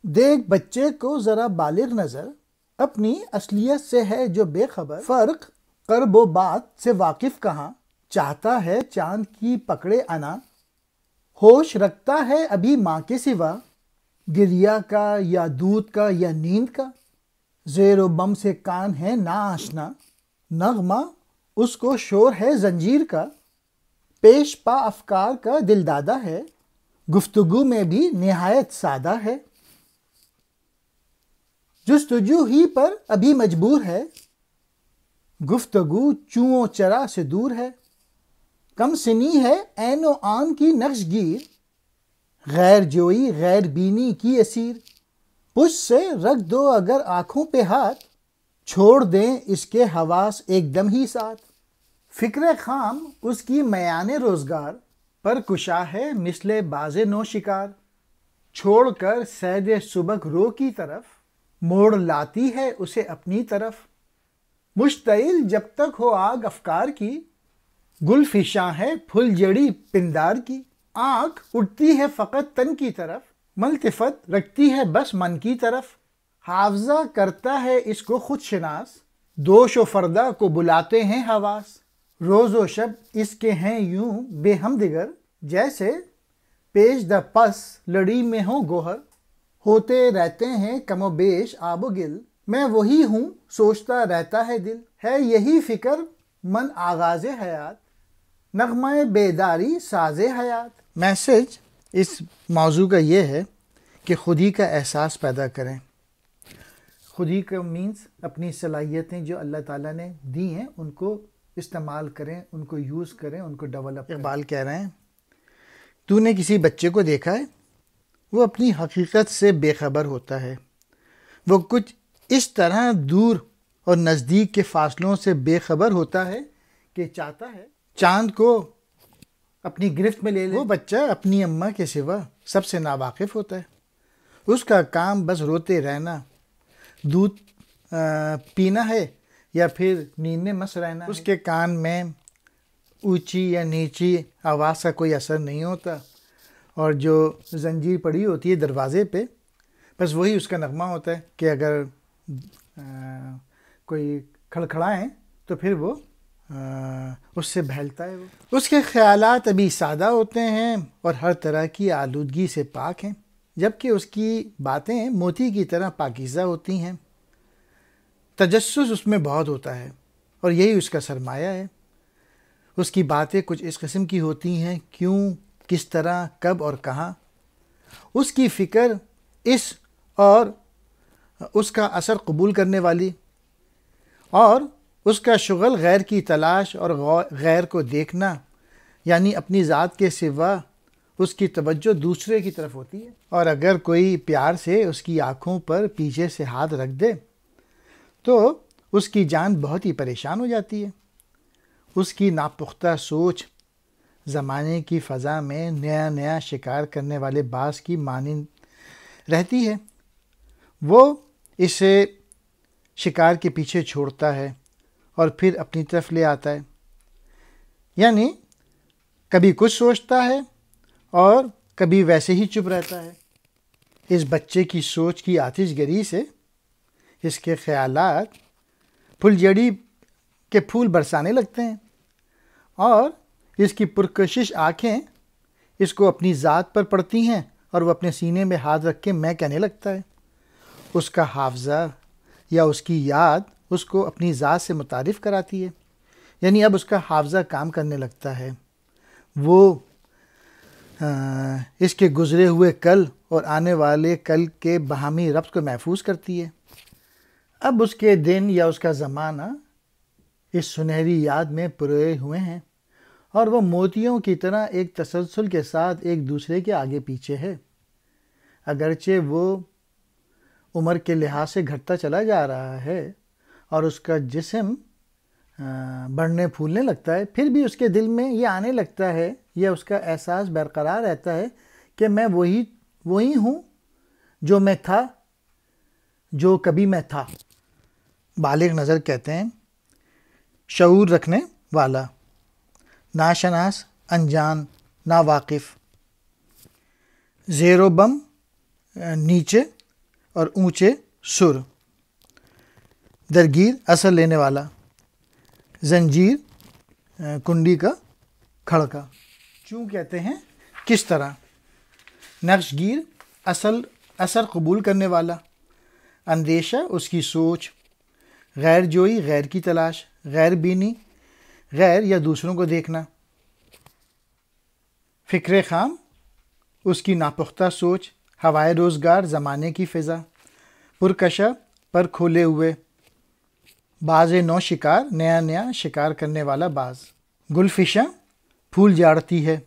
دیکھ بچے کو ذرا بالغ نظر، اپنی اصلیت سے ہے جو بے خبر، فرق قرب و بات سے واقف کہاں، چاہتا ہے چاند کی پکڑے انا، ہوش رکھتا ہے ابھی ماں کے سوا، گریا کا یا دودھ کا یا نیند کا، زیر و بم سے کان ہے نا آشنا، نغمہ اس کو شور ہے زنجیر کا، پیش پا افکار کا دل دادا ہے، گفتگو میں بھی نہایت سادہ ہے، جستجو ہی پر ابھی مجبور ہے، گفتگو چوں و چرا سے دور ہے، کم سنی ہے عین و آن کی نقش گیر، غیر جوئی غیر بینی کی اسیر، پشت سے رکھ دو اگر آنکھوں پہ ہاتھ، چھوڑ دیں اس کے حواس ایک دم ہی ساتھ، فکر خام اس کی میان روزگار، پر کشا ہے مثل باز نو شکار، چھوڑ کر صید سبک رو کی طرف، موڑ لاتی ہے اسے اپنی طرف، مشتعل جب تک ہو آگ افکار کی، گل فشاں ہے پھل جڑی پندار کی، آنکھ اٹھتی ہے فقط تن کی طرف، ملتفت رکھتی ہے بس من کی طرف، حافظہ کرتا ہے اس کو خود شناس، دوش و فردا کو بلاتے ہیں حواس، روز و شب اس کے ہیں یوں بے ہم دگر، جیسے پیش دا پس لڑی میں ہوں گوہر، ہوتے رہتے ہیں کم و بیش آب و گل، میں وہی ہوں سوچتا رہتا ہے دل، ہے یہی فکر من آغاز حیات، نغمہ بیداری ساز حیات۔ میسج اس موضوع کا یہ ہے کہ خودی کا احساس پیدا کریں۔ خودی کا مینس اپنی صلاحیتیں جو اللہ تعالیٰ نے دی ہیں ان کو استعمال کریں، ان کو یوز کریں، ان کو ڈیولپ کریں۔ اقبال کہہ رہے ہیں تو نے کسی بچے کو دیکھا ہے، وہ اپنی حقیقت سے بے خبر ہوتا ہے، وہ کچھ اس طرح دور اور نزدیک کے فاصلوں سے بے خبر ہوتا ہے کہ چاہتا ہے چاند کو اپنی گرفت میں لے لے۔ وہ بچہ اپنی اماں کے سوا سب سے ناواقف ہوتا ہے، اس کا کام بس روتے رہنا، دودھ پینا ہے یا پھر نیند میں مست رہنا ہے۔ اس کے کان میں اونچی یا نیچی آواز کا کوئی اثر نہیں ہوتا، اور جو زنجیر پڑی ہوتی ہے دروازے پہ بس وہی اس کا نغمہ ہوتا ہے کہ اگر کوئی کھڑکھڑائیں تو پھر وہ اس سے بہلتا ہے۔ وہ اس کے خیالات ابھی سادہ ہوتے ہیں اور ہر طرح کی آلودگی سے پاک ہیں، جبکہ اس کی باتیں موتی کی طرح پاکیزہ ہوتی ہیں۔ تجسس اس میں بہت ہوتا ہے اور یہی اس کا سرمایہ ہے۔ اس کی باتیں کچھ اس قسم کی ہوتی ہیں، کیوں، کس طرح، کب اور کہاں۔ اس کی فکر اس اور اس کا اثر قبول کرنے والی، اور اس کا شغل غیر کی تلاش اور غیر کو دیکھنا، یعنی اپنی ذات کے سوا اس کی توجہ دوسرے کی طرف ہوتی ہے۔ اور اگر کوئی پیار سے اس کی آنکھوں پر پیچھے سے ہاتھ رکھ دے تو اس کی جان بہت ہی پریشان ہو جاتی ہے۔ اس کی ناپختہ سوچ زمانے کی فضا میں نیا نیا شکار کرنے والے باز کی مانند رہتی ہے، وہ اسے شکار کے پیچھے چھوڑتا ہے اور پھر اپنی طرف لے آتا ہے، یعنی کبھی کچھ سوچتا ہے اور کبھی ویسے ہی چپ رہتا ہے۔ اس بچے کی سوچ کی آتش گری سے اس کے خیالات پھلجھڑی کے پھول برسانے لگتے ہیں، اور اس کی پرکشش آنکھیں اس کو اپنی ذات پر پڑتی ہیں اور وہ اپنے سینے میں ہاتھ رکھ کے میں کہنے لگتا ہے۔ اس کا حافظہ یا اس کی یاد اس کو اپنی ذات سے متعارف کراتی ہے، یعنی اب اس کا حافظہ کام کرنے لگتا ہے، وہ اس کے گزرے ہوئے کل اور آنے والے کل کے باہمی ربط کو محفوظ کرتی ہے۔ اب اس کے دن یا اس کا زمانہ اس سنہری یاد میں پروئے ہوئے ہیں، اور وہ موتیوں کی طرح ایک تسلسل کے ساتھ ایک دوسرے کے آگے پیچھے ہے۔ اگرچہ وہ عمر کے لحاظ سے گھٹتا چلا جا رہا ہے اور اس کا جسم بڑھنے پھولنے لگتا ہے، پھر بھی اس کے دل میں یہ آنے لگتا ہے یا اس کا احساس برقرار رہتا ہے کہ میں وہی ہوں جو میں تھا، جو کبھی میں تھا۔ بالغ نظر کہتے ہیں شعور رکھنے والا، ناشناس، انجان، ناواقف، زیر و بم نیچے اور اونچے سر. درگیر اثر لینے والا. زنجیر کنڈی کا کھڑکا. چوں کہتے ہیں کس طرح. نقش گیر اثر قبول کرنے والا. اندیشہ اس کی سوچ. غیر جوئی غیر کی تلاش. غیر بینی غیر یا دوسروں کو دیکھنا. فکر خام اس کی ناپختہ سوچ. ہوائے روزگار زمانے کی فضا. پرکشا پر کھولے ہوئے. باز نو شکار نیا نیا شکار کرنے والا باز. گل فشاں پھول جاڑتی ہے.